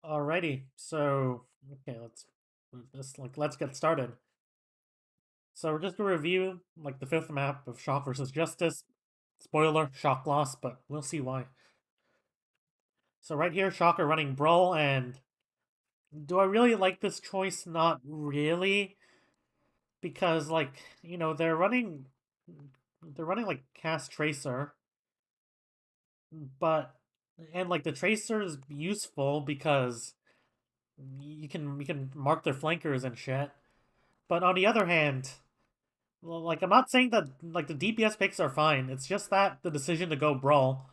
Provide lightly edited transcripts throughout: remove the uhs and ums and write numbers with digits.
Alrighty, so okay, let's get started. So we're just gonna review the fifth map of Shock versus Justice. Spoiler, Shock lost, but we'll see why. So right here, Shock are running Brawl, and do I really like this choice? Not really, because they're running like Cast Tracer, but and like the Tracer is useful because you can mark their flankers and shit. But on the other hand, well, I'm not saying that the DPS picks are fine. It's just that the decision to go Brawl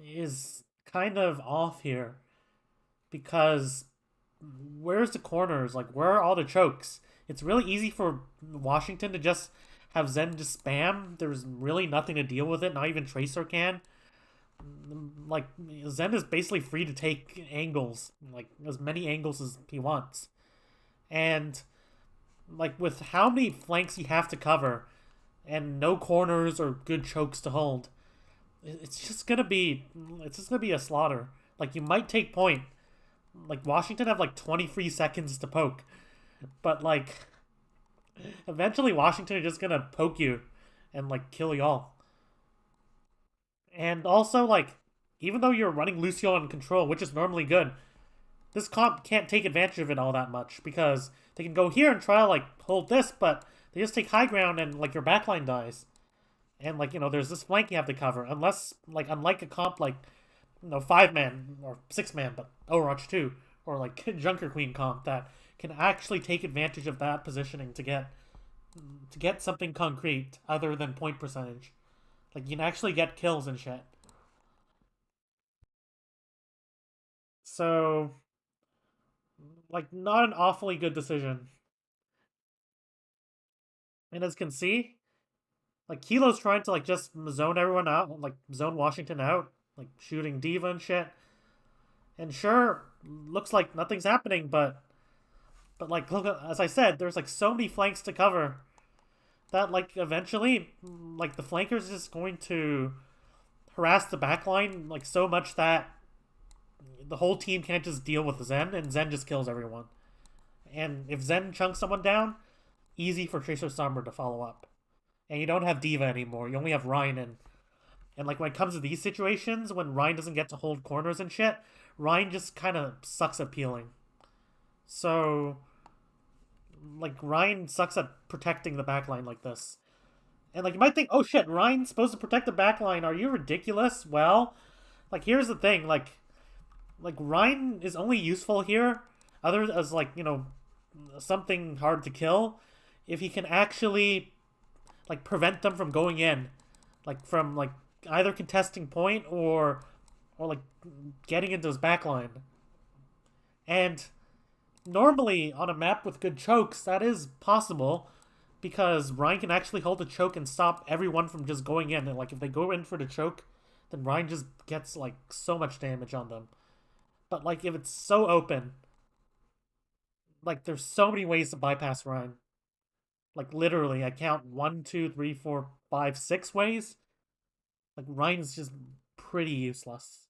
is kind of off here because where's the corners? Like, where are all the chokes? It's really easy for Washington to just have Zen just spam. There's really nothing to deal with it. Not even Tracer can. Like, Zen is basically free to take angles, like as many angles as he wants, and with how many flanks you have to cover and no corners or good chokes to hold, it's just gonna be a slaughter. Like, you might take point. Like, Washington have 20 free seconds to poke, but eventually Washington are just gonna poke you and kill y'all. And also, even though you're running Lucio on control, which is normally good, this comp can't take advantage of it all that much because they can go here and try to hold this, but they just take high ground and your backline dies. And there's this flank you have to cover. Unless unlike a comp five man or six man, but Overwatch 2 or Junker Queen comp that can actually take advantage of that positioning to get something concrete other than point percentage. Like, you can actually get kills and shit. So, not an awfully good decision. And as you can see, Kilo's trying to just zone everyone out, zone Washington out, shooting D.Va and shit. And sure, looks like nothing's happening, but look, as I said, there's so many flanks to cover that eventually the flankers is going to harass the backline so much that the whole team can't just deal with Zen, and Zen just kills everyone. And if Zen chunks someone down, easy for Tracer Sombra to follow up. And you don't have D.Va anymore. You only have Rein, and when it comes to these situations, when Rein doesn't get to hold corners and shit, Rein just kind of sucks at peeling. So, Rein sucks at protecting the backline like this. And you might think, oh shit, Rein's supposed to protect the backline. Are you ridiculous? Well, here's the thing, Rein is only useful here, other as something hard to kill, if he can actually prevent them from going in, from either contesting point or getting into his backline. And normally on a map with good chokes, that is possible because Rein can actually hold the choke and stop everyone from just going in. And if they go in for the choke, then Rein just gets so much damage on them. But if it's so open, there's so many ways to bypass Rein. Literally, I count 1, 2, 3, 4, 5, 6 ways. Rein's just pretty useless.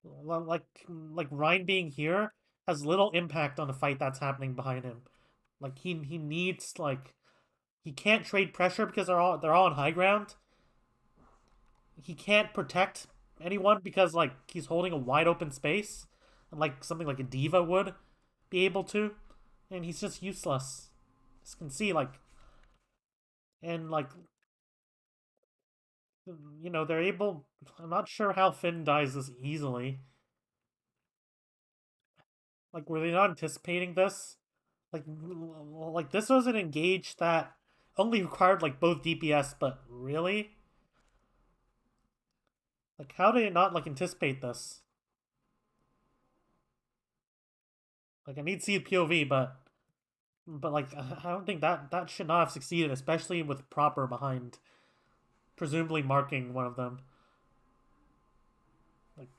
Rein being here has little impact on the fight that's happening behind him. He needs he can't trade pressure because they're all on high ground. He can't protect anyone because he's holding a wide open space, and something like a D.Va would be able to, and he's just useless. As you can see, and they're able. I'm not sure how Finn dies this easily. Were they not anticipating this? This was an engage that only required both DPS, but really, how did it not anticipate this? I need seed POV, but I don't think that should not have succeeded, especially with proper behind, presumably marking one of them.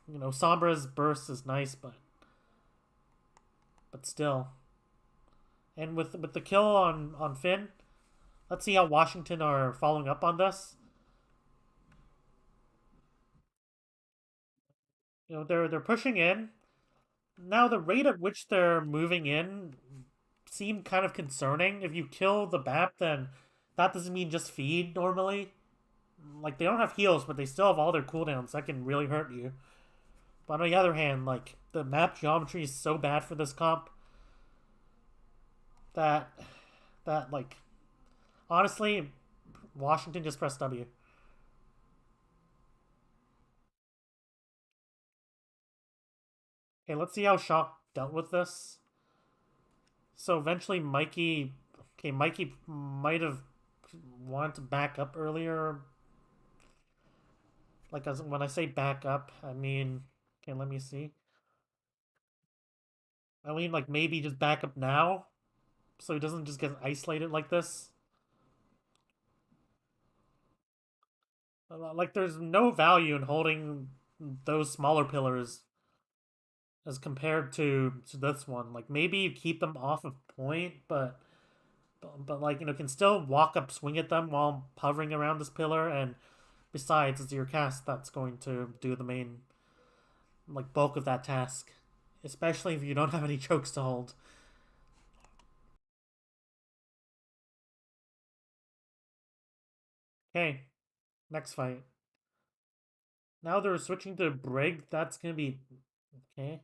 Sombra's burst is nice, but still. And with the kill on Finn, let's see how Washington are following up on this. They're pushing in, Now the rate at which they're moving in seemed kind of concerning. If you kill the BAP, then that doesn't mean just feed normally. Like, they don't have heals, but they still have all their cooldowns. That can really hurt you. But on the other hand, like, the map geometry is so bad for this comp that, like, honestly, Washington just press W. Okay, let's see how Shock dealt with this. So eventually Mikey... Okay, Mikey might have wanted to back up earlier. Like, as when I say back up, I mean... Okay, let me see. I mean, like, maybe just back up now, so he doesn't just get isolated like this. Like, there's no value in holding those smaller pillars as compared to this one. Like, maybe you keep them off of point, but like, you know, can still walk up, swing at them while hovering around this pillar, and besides, it's your cast that's going to do the main, like, bulk of that task. Especially if you don't have any chokes to hold. Okay, next fight. Now they're switching to Brig. That's gonna be... Okay.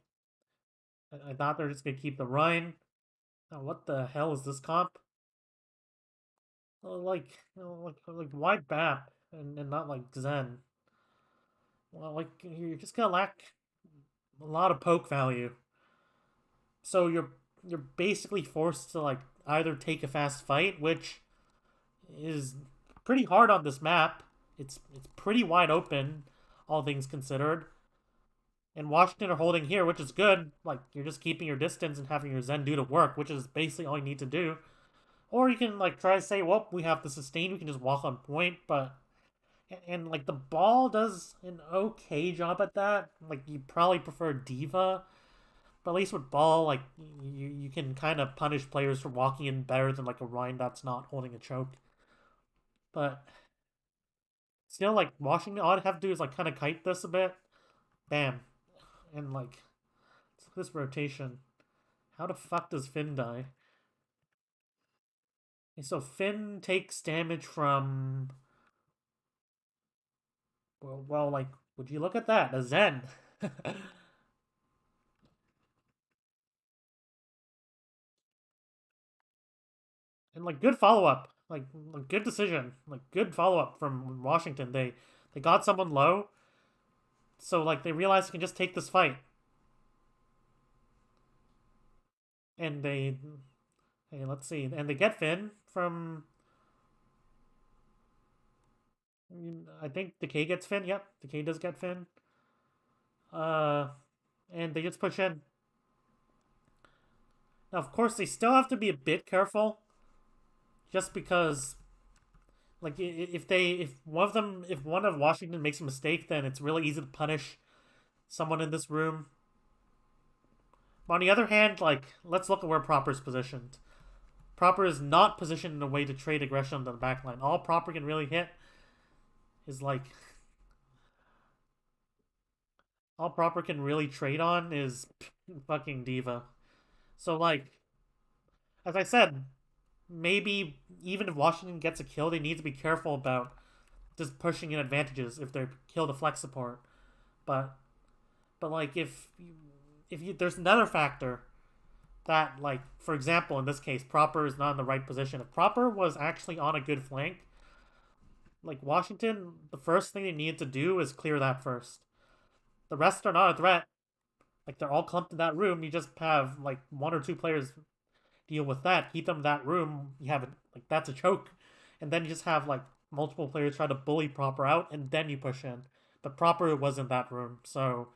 I thought they're just gonna keep the Rhine. Now, what the hell is this comp? Like, like why BAP and not like Zen? Well, like you're just gonna lack a lot of poke value. So you're basically forced to like either take a fast fight, which is pretty hard on this map. It's pretty wide open, all things considered. And Washington are holding here, which is good. Like you're just keeping your distance and having your Zen do the work, which is basically all you need to do. Or you can like try to say, well, we have the sustain, we can just walk on point, but like the ball does an okay job at that. Like you probably prefer D.Va, but at least with ball, like you can kind of punish players for walking in better than like a Ryan that's not holding a choke. But still, like Washington, all I'd have to do is like kind of kite this a bit, bam, and like this rotation. How the fuck does Finn die? Okay, so Finn takes damage from... Well, like, would you look at that? A Zen. And like good follow up, like good decision, like good follow up from Washington. They got someone low, so like they realized they can just take this fight, and they hey let's see, and they get Finn from I think Decay gets Finn. Yep, Decay does get Finn. Uh, and they just push in. Now of course they still have to be a bit careful, just because like if one of Washington makes a mistake, then it's really easy to punish someone in this room. But on the other hand, like, let's look at where Proper's positioned. Proper is not positioned in a way to trade aggression on the backline. All Proper can really hit is like... All Proper can really trade on is fucking D.Va. So, like, as I said, maybe even if Washington gets a kill, they need to be careful about just pushing in advantages if they're kill to flex support. But, like, if you, there's another factor that, like, for example, in this case, Proper is not in the right position. If Proper was actually on a good flank, like, Washington, the first thing they need to do is clear that first. The rest are not a threat. Like, they're all clumped in that room. You just have, like, one or two players deal with that. Keep them in that room. You have it, like, that's a choke. And then you just have, like, multiple players try to bully Proper out, and then you push in. But Proper was in that room, so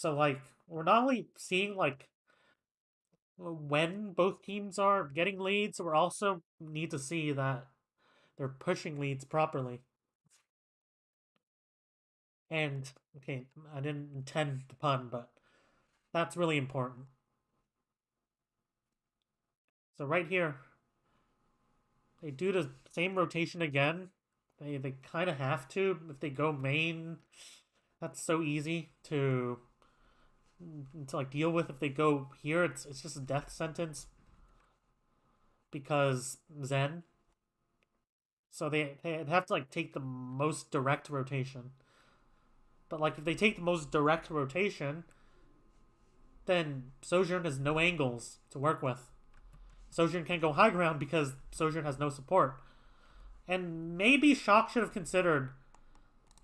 like, we're not only seeing, like, when both teams are getting leads, we also need to see that they're pushing leads properly. And, okay, I didn't intend the pun, but that's really important. So right here, they do the same rotation again. They kind of have to. If they go main, that's so easy to to like deal with if they go here. It's just a death sentence because Zen. So they have to like take the most direct rotation. But like if they take the most direct rotation, then Sojourn has no angles to work with. Sojourn can't go high ground because Sojourn has no support. And maybe Shock should have considered,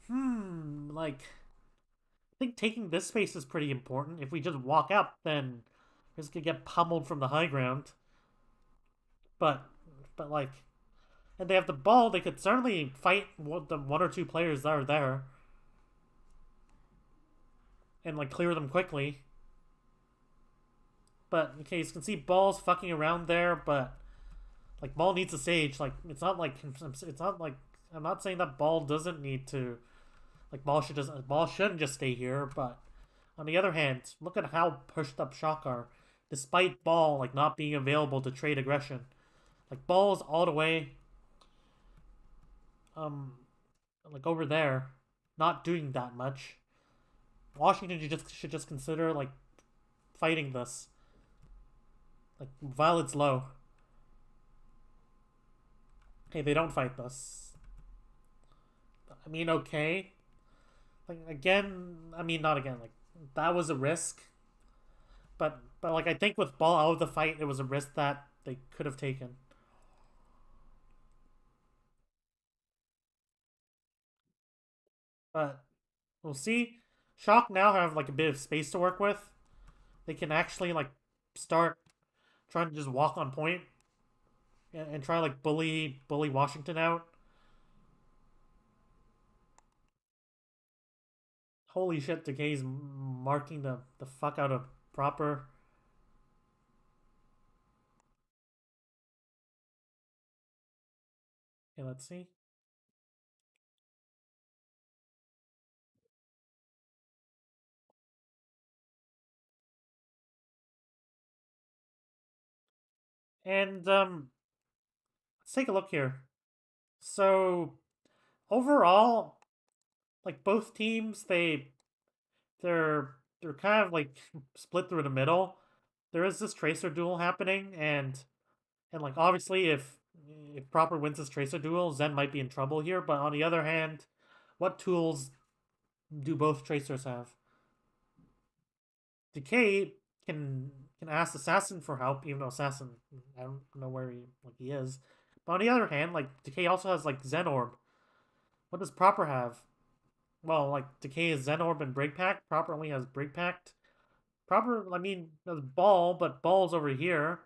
like, I think taking this space is pretty important. If we just walk up, then we're just gonna get pummeled from the high ground. But, like, and they have the ball, they could certainly fight the one or two players that are there. And, like, clear them quickly. But, okay, you can see Ball's fucking around there, but like Ball needs a stage. Like it's not like I'm not saying that Ball doesn't need to. Like Ball shouldn't just stay here. But on the other hand, look at how pushed up Shock are, despite Ball like not being available to trade aggression. Like Ball's all the way, like over there, not doing that much. Washington should just consider like fighting this. Like Violet's low. Okay, they don't fight this. I mean, okay. Like again, I mean not again. Like that was a risk, but like I think with Ball out of the fight, it was a risk that they could have taken. But we'll see. Shock now have like a bit of space to work with. They can actually like start trying to just walk on point and try like bully Washington out. Holy shit, Decay's marking the fuck out of proper. Okay, let's see. And let's take a look here. So overall, like both teams, they're kind of like split through the middle. There is this Tracer duel happening, and like obviously if Proper wins this Tracer duel, Zen might be in trouble here. But on the other hand, what tools do both Tracers have? Decay can ask Assassin for help, even though Assassin I don't know where he is. But on the other hand, like Decay also has like Zen Orb. What does Proper have? Well, like Decay is Zen Orb and Break Pact. Proper only has Break Pact. Proper, I mean, there's Ball, but Ball's over here.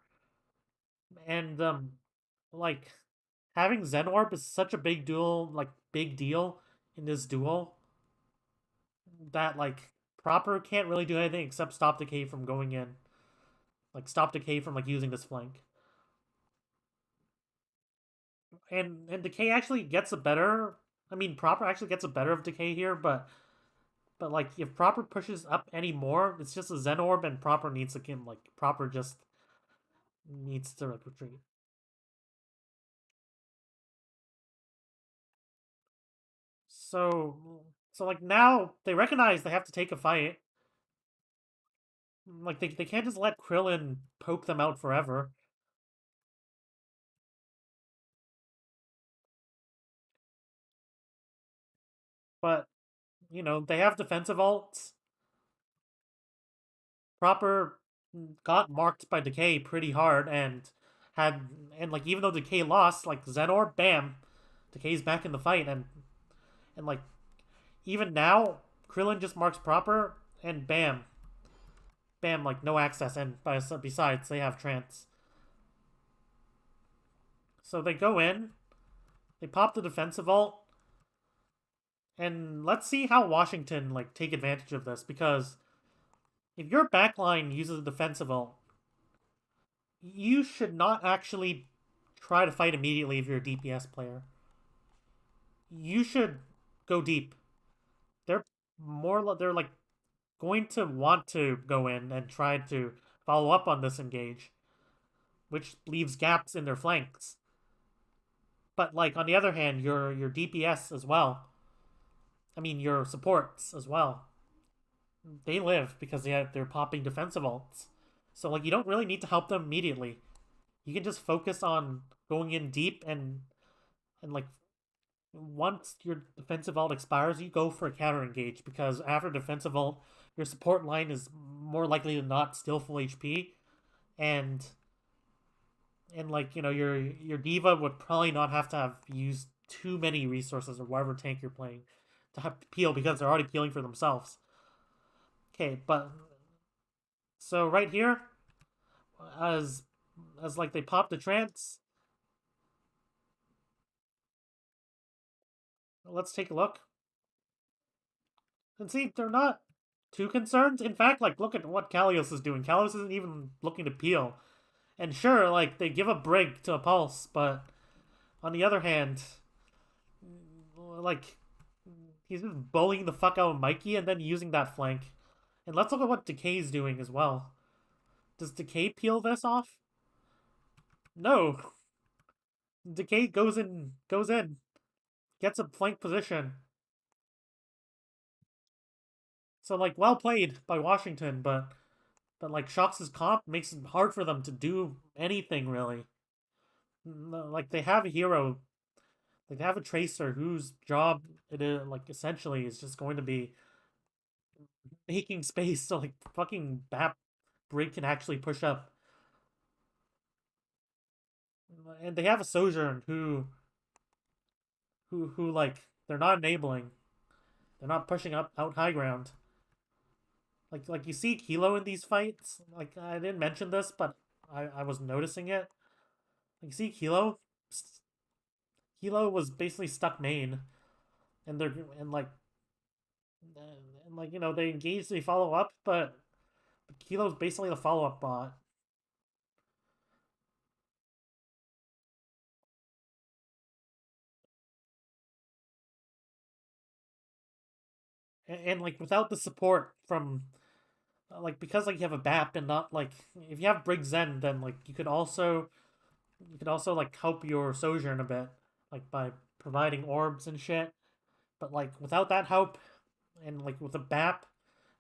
And, like, having Zen Orb is such a big deal in this duel that, like, Proper can't really do anything except stop Decay from going in. Like, stop Decay from, like, using this flank. And Decay actually gets a better... I mean, Proper actually gets a better of Decay here, but like, if Proper pushes up any more, it's just a Zen Orb, and Proper needs to like Proper just needs to like retreat. So like now they recognize they have to take a fight. Like they can't just let Krillin poke them out forever. But you know they have defensive ults. Proper got marked by Decay pretty hard had and like even though Decay lost, like Zenor, bam, Decay's back in the fight and like even now Krillin just marks Proper and bam, bam, like no access, and besides they have trance. So they go in, they pop the defensive ult, and let's see how Washington like take advantage of this, because if your backline uses a defensive ult, you should not actually try to fight immediately if you're a DPS player. You should go deep. They're like going to want to go in and try to follow up on this engage, which leaves gaps in their flanks. But like on the other hand, your DPS as well. I mean your supports as well. they live because they're popping defensive ults. So like you don't really need to help them immediately. You can just focus on going in deep and like once your defensive ult expires, you go for a counter engage because after defensive ult, your support line is more likely than not still full HP, and like your diva would probably not have used too many resources or whatever tank you're playing to have to peel because they're already peeling for themselves. Okay, but so right here, as like they pop the trance, let's take a look and see they're not too concerned. In fact, like look at what Kalios is doing. Kalios isn't even looking to peel. And sure, like they give a Brig to a Pulse, but on the other hand, like he's just bullying the fuck out of Mikey and then using that flank. And let's look at what Decay's doing as well. Does Decay peel this off? No. Decay goes in, gets a flank position. So like well played by Washington, but like Shox' comp makes it hard for them to do anything really. Like they have a hero, like they have a tracer whose job it is like essentially is just going to be making space so like fucking Bap Brig can actually push up. And they have a Sojourn who like they're not enabling. They're not pushing up out high ground. Like you see Kilo in these fights. Like I didn't mention this, but I was noticing it. Like you see Kilo was basically stuck main, and they're and like they engage, they follow up, but Kilo's basically the follow up bot. And like without the support from like because like you have a BAP and not like if you have Brig Zen, then like you could also like help your Sojourn a bit, like by providing orbs and shit. But like without that help and like with a BAP,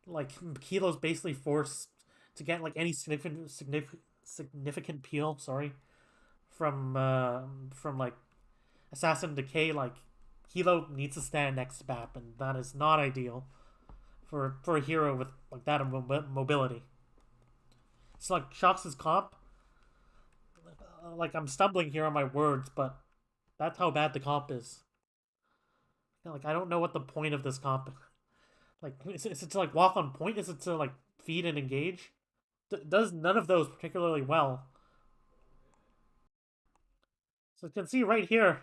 like Kilo's basically forced to get like any significant peel, sorry, from like Assassin Decay, like Kilo needs to stand next to BAP, and that is not ideal for a hero with like that mobility. So like Shox' comp, like I'm stumbling here on my words, but that's how bad the comp is. Like I don't know what the point of this comp. Like is it to like walk on point? Is it to like feed and engage? Does none of those particularly well. So you can see right here.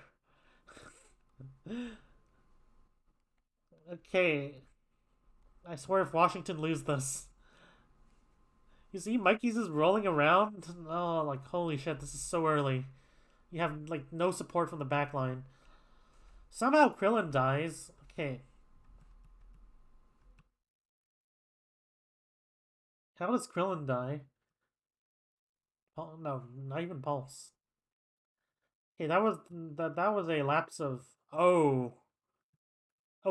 Okay, I swear if Washington lose this, you see Mikey's just rolling around. Oh, like holy shit, this is so early. You have like no support from the backline. Somehow Krillin dies. Okay, how does Krillin die? No, not even Pulse. Okay, that was a lapse of oh,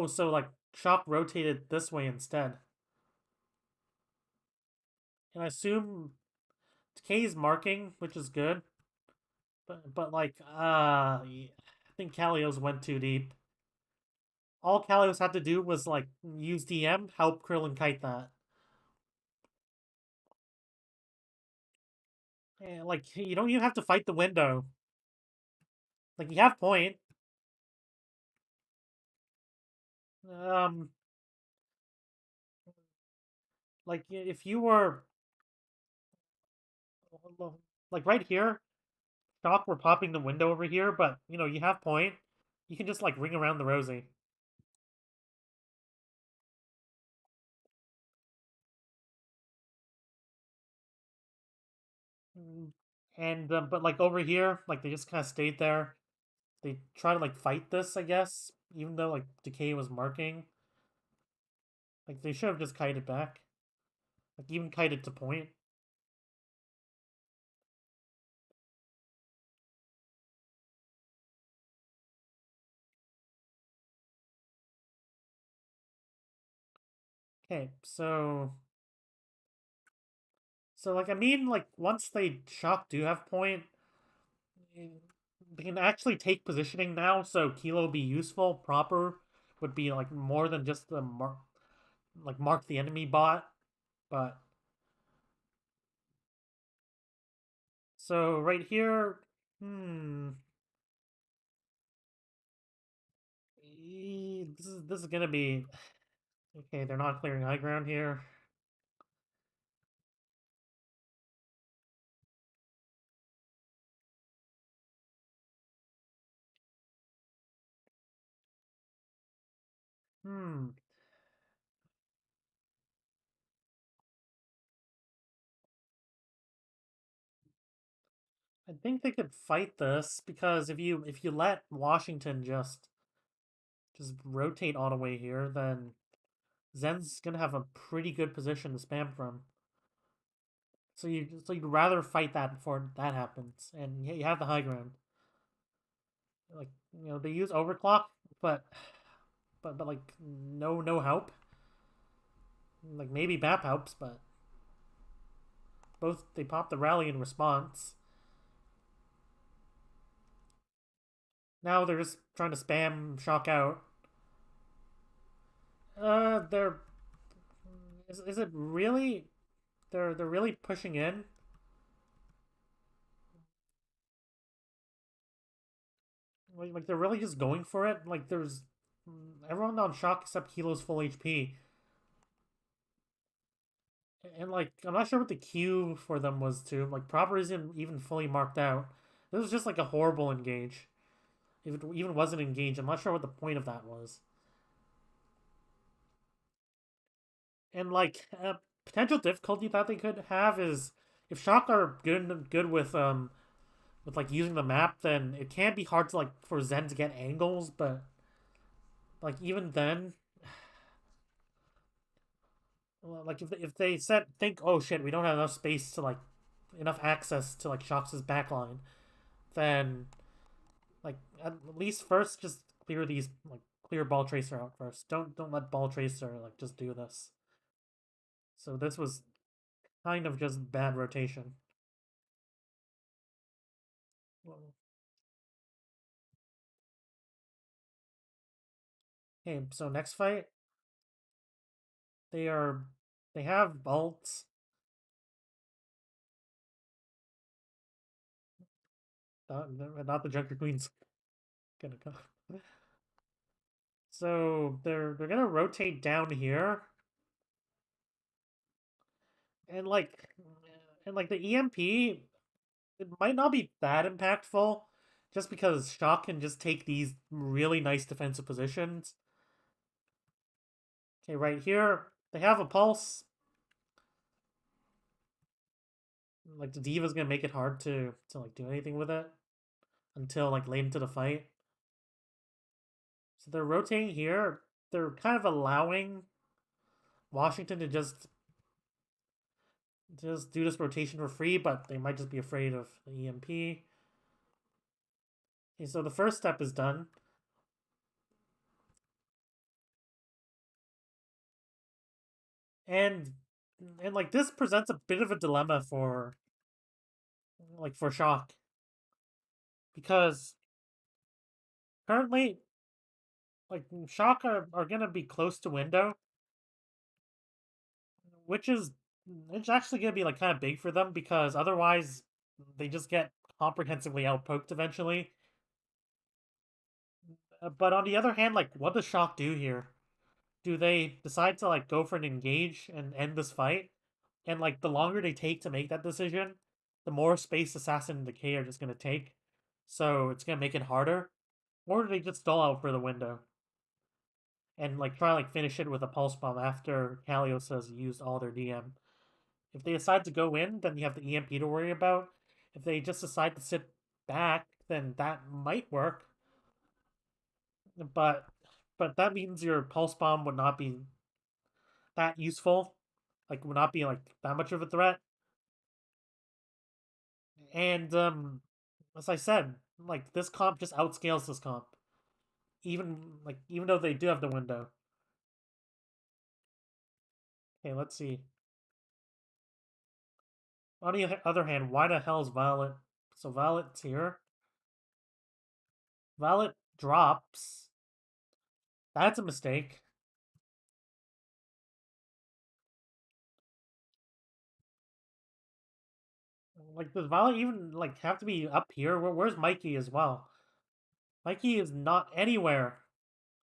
so like Shock rotated this way instead. And I assume K's marking, which is good, but like I think Kalios went too deep. All Kalios had to do was like use DM, help Krillin kite that. And, like you don't even have to fight the window. Like you have point. Um, like if you were like right here, Shock were popping the window over here, but you have point. You can just like ring around the Rosie. Mm, And but like over here, like they just kind of stayed there. They try to like fight this, I guess, even though like Decay was marking. Like they should have just kited back. Like even kited to point. Okay, so like I mean like once they shock do have point, eh, they can actually take positioning now, so Kilo be useful, proper would be like more than just the mark the enemy bot. But so right here, hmm, this is gonna be okay. They're not clearing high ground here. Hmm, I think they could fight this because if you let Washington just rotate all the way here, then Zen's gonna have a pretty good position to spam from. So you'd rather fight that before that happens, and you have the high ground. Like they use overclock, but but like no help. Like maybe Bap helps, but both they pop the rally in response. Now they're just trying to spam shock out. They're is it really? They're really pushing in. Like they're really just going for it. Like there's everyone on shock except Kilo's full HP. And like I'm not sure what the queue for them was too. Like proper isn't even fully marked out. This was just like a horrible engage. If it even wasn't engaged, I'm not sure what the point of that was. And like a potential difficulty that they could have is if shock are good with like using the map, then it can be hard to like for Zen to get angles, but like even then, well, like if they said think oh shit we don't have enough space to like enough access to like Shock's backline, then like at least first just clear these like clear ball tracer out first. Don't let ball tracer like just do this. So this was kind of just bad rotation. Okay, so next fight they are they have bolts. Not the Junker Queen's gonna come. So they're gonna rotate down here and like the EMP it might not be that impactful just because Shock can just take these really nice defensive positions. Okay, right here, they have a pulse. Like the Diva's gonna make it hard to like do anything with it until like late into the fight. So they're rotating here. They're kind of allowing Washington to just do this rotation for free, but they might just be afraid of the EMP. Okay, so the first step is done. And and like this presents a bit of a dilemma for Shock because currently like Shock are gonna be close to window, which is it's actually gonna be like kind of big for them because otherwise they just get comprehensively outpoked eventually. But on the other hand, like what does Shock do here? Do they decide to like go for an engage and end this fight? And like the longer they take to make that decision, the more space Assassin and Decay are just gonna take. So it's gonna make it harder. Or do they just stall out for the window? And like try like finish it with a pulse bomb after Kalios has used all their DM. If they decide to go in, then you have the EMP to worry about. If they just decide to sit back, then that might work. But but that means your pulse bomb would not be that useful. Like would not be like that much of a threat. And as I said, like this comp just outscales this comp. Even though they do have the window. Okay, let's see. On the other hand, why the hell is Violet? So Violet's here. Violet drops. That's a mistake. Like, does Violet even like have to be up here? Where's Mikey as well? Mikey is not anywhere.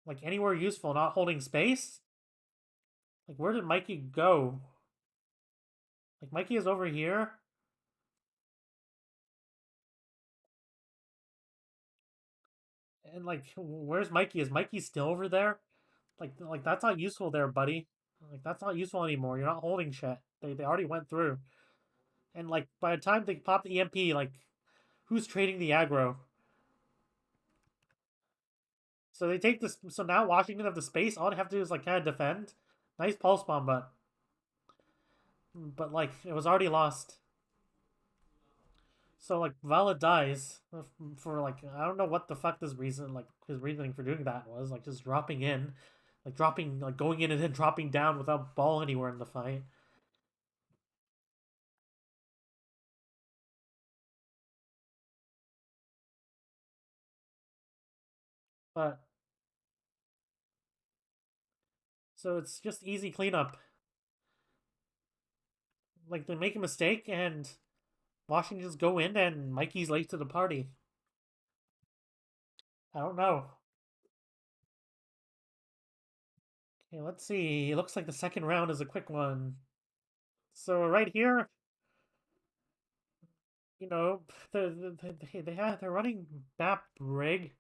Like anywhere useful, not holding space. Like where did Mikey go? Like Mikey is over here. And like where's Mikey? Is Mikey still over there? Like that's not useful there, buddy. Like that's not useful anymore. You're not holding shit. They already went through. And like by the time they pop the EMP, like who's trading the aggro? So they take this. So now Washington have the space. All they have to do is like kind of defend. Nice pulse bomb, but like it was already lost. So like Vala dies for like I don't know what the fuck this reason like his reasoning for doing that was like just dropping in, like dropping like going in and then dropping down without ball anywhere in the fight. But so it's just easy cleanup. Like they make a mistake and Washington just go in and Mikey's late to the party. I don't know. Okay, let's see. It looks like the second round is a quick one. So right here, you know, they're running Bap Rig.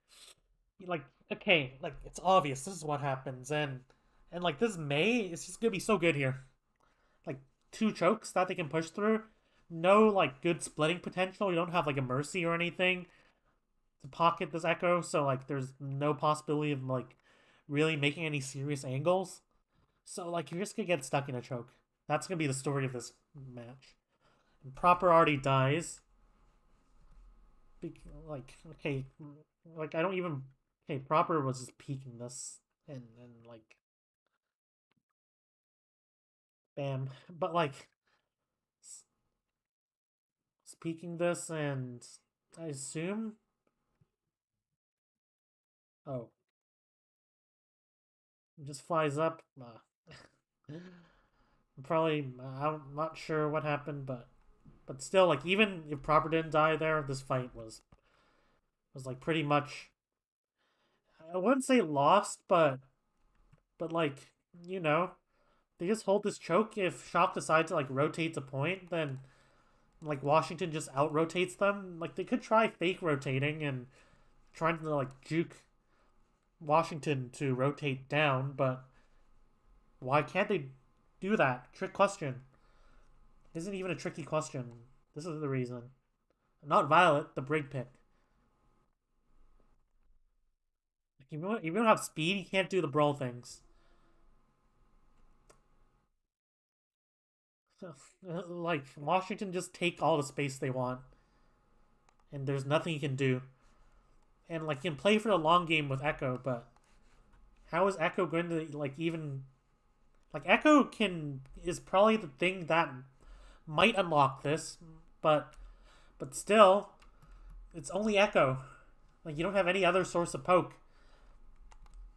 Like, okay, like it's obvious this is what happens, and like this May is just gonna be so good here. Like two chokes that they can push through. No like good splitting potential. You don't have like a mercy or anything to pocket this echo, so like there's no possibility of like really making any serious angles. So like you're just gonna get stuck in a choke. That's gonna be the story of this match. And Proper already dies. Like okay, like I don't even okay. Proper was just peeking this and like bam, but like speaking this and I assume oh it just flies up. Probably I'm not sure what happened, but still like even if Proper didn't die there, this fight was like pretty much I wouldn't say lost, but like you know they just hold this choke. If Shock decides to like rotate the point, then like Washington just out rotates them. Like they could try fake rotating and trying to like juke Washington to rotate down, but why can't they do that? Trick question. Isn't even a tricky question. This is the reason. Not Violet, the brig pick. Like, if you don't have speed, you can't do the brawl things. Like Washington just take all the space they want, and there's nothing you can do. And like you can play for the long game with Echo, but how is Echo going to like even like Echo can is probably the thing that might unlock this, but still, it's only Echo. Like you don't have any other source of poke.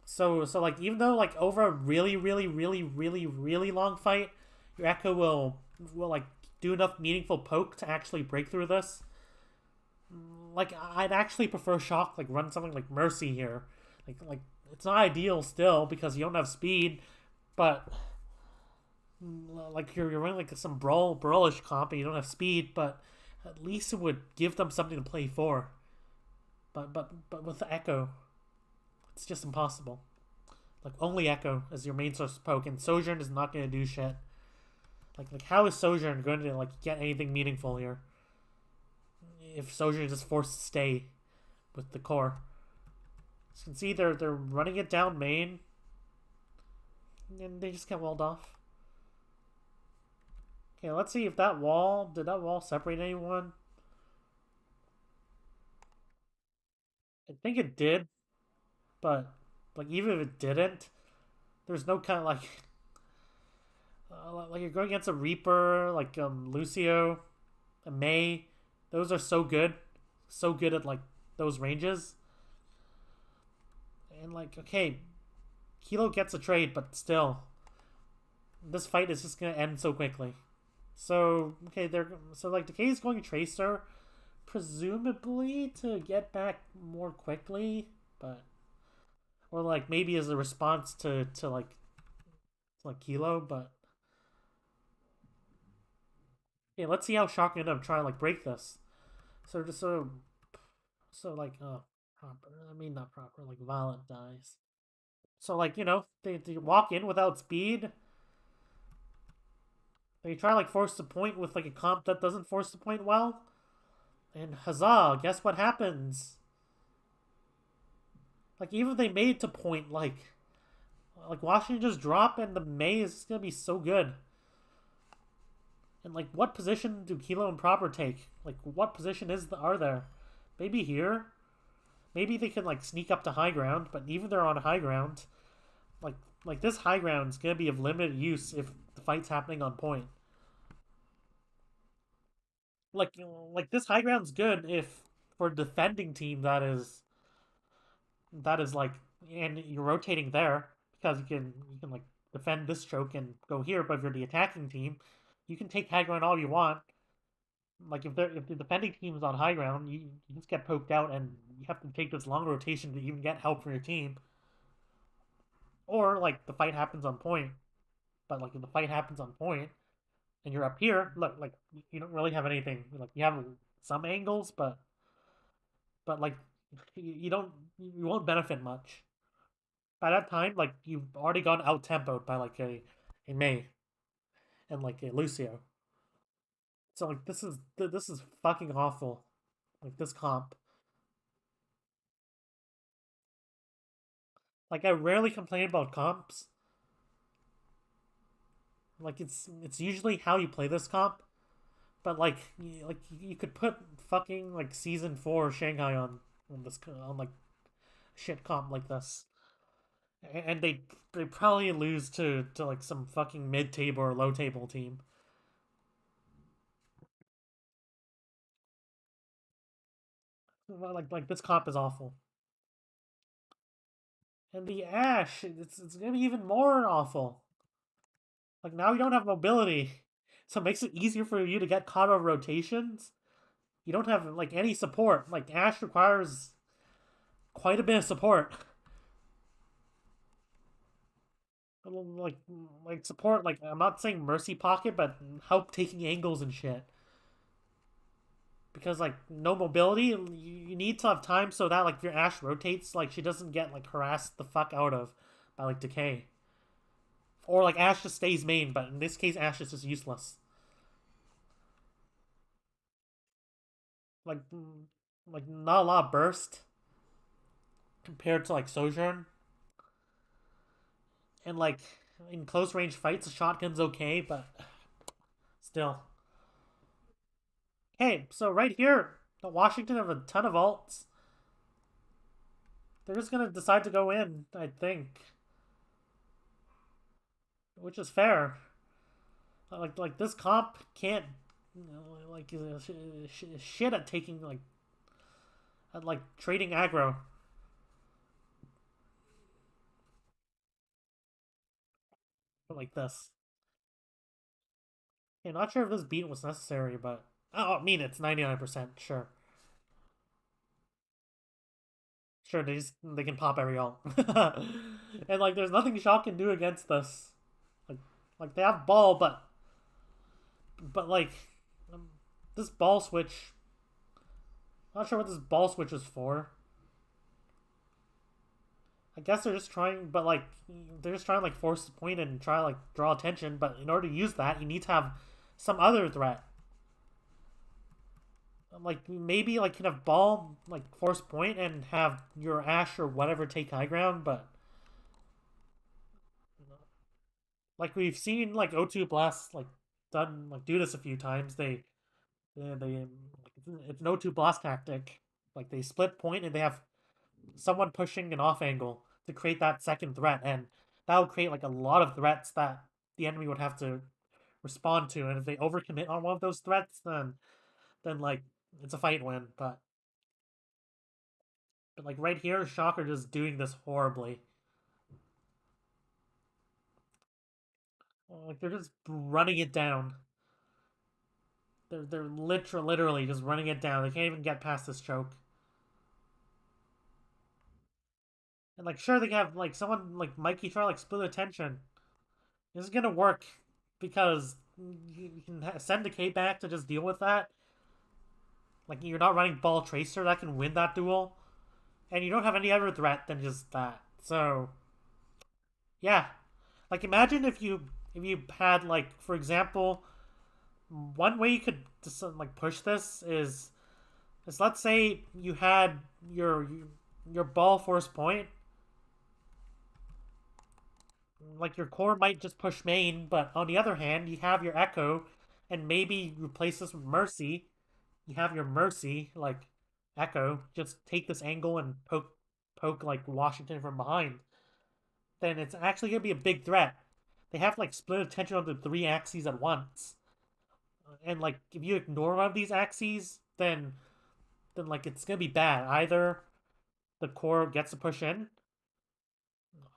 So like even though like over a really long fight, your Echo will like do enough meaningful poke to actually break through this. Like I'd actually prefer Shock like run something like Mercy here. Like it's not ideal still because you don't have speed, but like you're running like some brawlish comp and you don't have speed, but at least it would give them something to play for. But with the Echo, it's just impossible. Like only Echo as your main source of poke, and Sojourn is not gonna do shit. Like how is Sojourn going to like get anything meaningful here? If Sojourn is just forced to stay with the core. As you can see they're running it down main. And they just get walled off. Okay, let's see if that wall did that wall separate anyone? I think it did, but like even if it didn't, there's no kind of Like you're going against a Reaper, like Lucio, a Mei. Those are so good at like those ranges. And like, okay, Kilo gets a trade, but still, this fight is just gonna end so quickly. So okay, they're so like Decay's going Tracer, presumably to get back more quickly, but or like maybe as a response to like Kilo, but yeah, let's see how Shock end up trying to like break this. So just so like proper. I mean not proper. Like Violent dies. So like they walk in without speed. They try like force the point with like a comp that doesn't force the point well. And huzzah! Guess what happens? Like even if they made to point like Washington just drop and the Mei is gonna be so good. And like what position do Kilo and Proper take? Like what position are there? Maybe here. Maybe they can like sneak up to high ground, but even if they're on high ground, like like this high ground is gonna be of limited use if the fight's happening on point. Like like this high ground's good if for a defending team that is like and you're rotating there because you can like defend this choke and go here, but if you're the attacking team, you can take high ground all you want. Like if the defending team is on high ground, you just get poked out and you have to take this long rotation to even get help from your team. Or like the fight happens on point. But like if the fight happens on point and you're up here, look like you don't really have anything. Like you have some angles, but like you don't you won't benefit much. By that time, like you've already gone out tempoed by like a Mei and like a Lucio. So like this is fucking awful. Like this comp. Like I rarely complain about comps. Like it's usually how you play this comp. But like you could put fucking like season 4 Shanghai on this on like shit comp like this, and they probably lose to like some fucking mid table or low table team. Like this comp is awful, and the Ash it's gonna be even more awful. Like now you don't have mobility, so it makes it easier for you to get caught on rotations. You don't have like any support. Like Ash requires quite a bit of support. like like support like I'm not saying mercy pocket, but help taking angles and shit. Because like no mobility, you need to have time so that like if your Ash rotates, like she doesn't get like harassed the fuck out of by like Decay. Or like Ash just stays main, but in this case Ash is just useless. Like like not a lot of burst compared to like Sojourn. And like in close range fights, the shotgun's okay, but still. Hey, so right here, the Washington have a ton of ults. They're just gonna decide to go in, I think, which is fair. Like this comp can't, like shit at taking like at like trading aggro like this. Yeah, not sure if this beat was necessary, but oh, I mean it's 99% sure. Sure, they can pop every ult, and like there's nothing Shock can do against this. Like like they have ball, but like um, this ball switch. Not sure what this ball switch is for. I guess they're just trying, but like they're just trying to like force the point and try to like draw attention. But in order to use that, you need to have some other threat. Like maybe like can have ball like force point and have your Ash or whatever take high ground, but like we've seen like O2 Blast like done like do this a few times. They it's an O2 Blast tactic. Like they split point and they have someone pushing an off angle to create that second threat, and that'll create like a lot of threats that the enemy would have to respond to, and if they overcommit on one of those threats, then like it's a fight win. But like right here, Shocker just doing this horribly. Like they're just running it down. They're literally just running it down. They can't even get past this choke. And like sure they have like someone like Mikey try like split attention. This is gonna work because you can send a K back to just deal with that. Like you're not running Ball Tracer that can win that duel, and you don't have any other threat than just that. So yeah, like imagine if you had like for example, one way you could just like push this is let's say you had your Ball Force point. Like your core might just push main, but on the other hand, you have your Echo, and maybe replace this with Mercy. You have your Mercy, like Echo, just take this angle and poke like Washington from behind. Then it's actually gonna be a big threat. They have to like split attention onto three axes at once, and like if you ignore one of these axes, then like it's gonna be bad. Either the core gets to push in,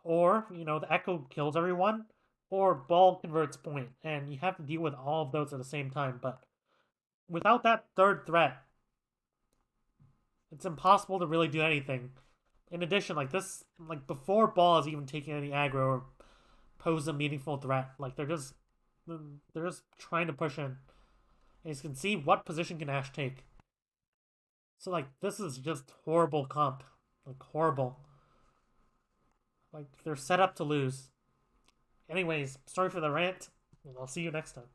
or the Echo kills everyone, or Ball converts point, and you have to deal with all of those at the same time. But without that third threat, it's impossible to really do anything. In addition, like this, like before Ball is even taking any aggro or pose a meaningful threat, like they're just trying to push in. And you can see what position can Ash take. So like this is just horrible comp, like horrible. Like they're set up to lose. Anyways, sorry for the rant, and I'll see you next time.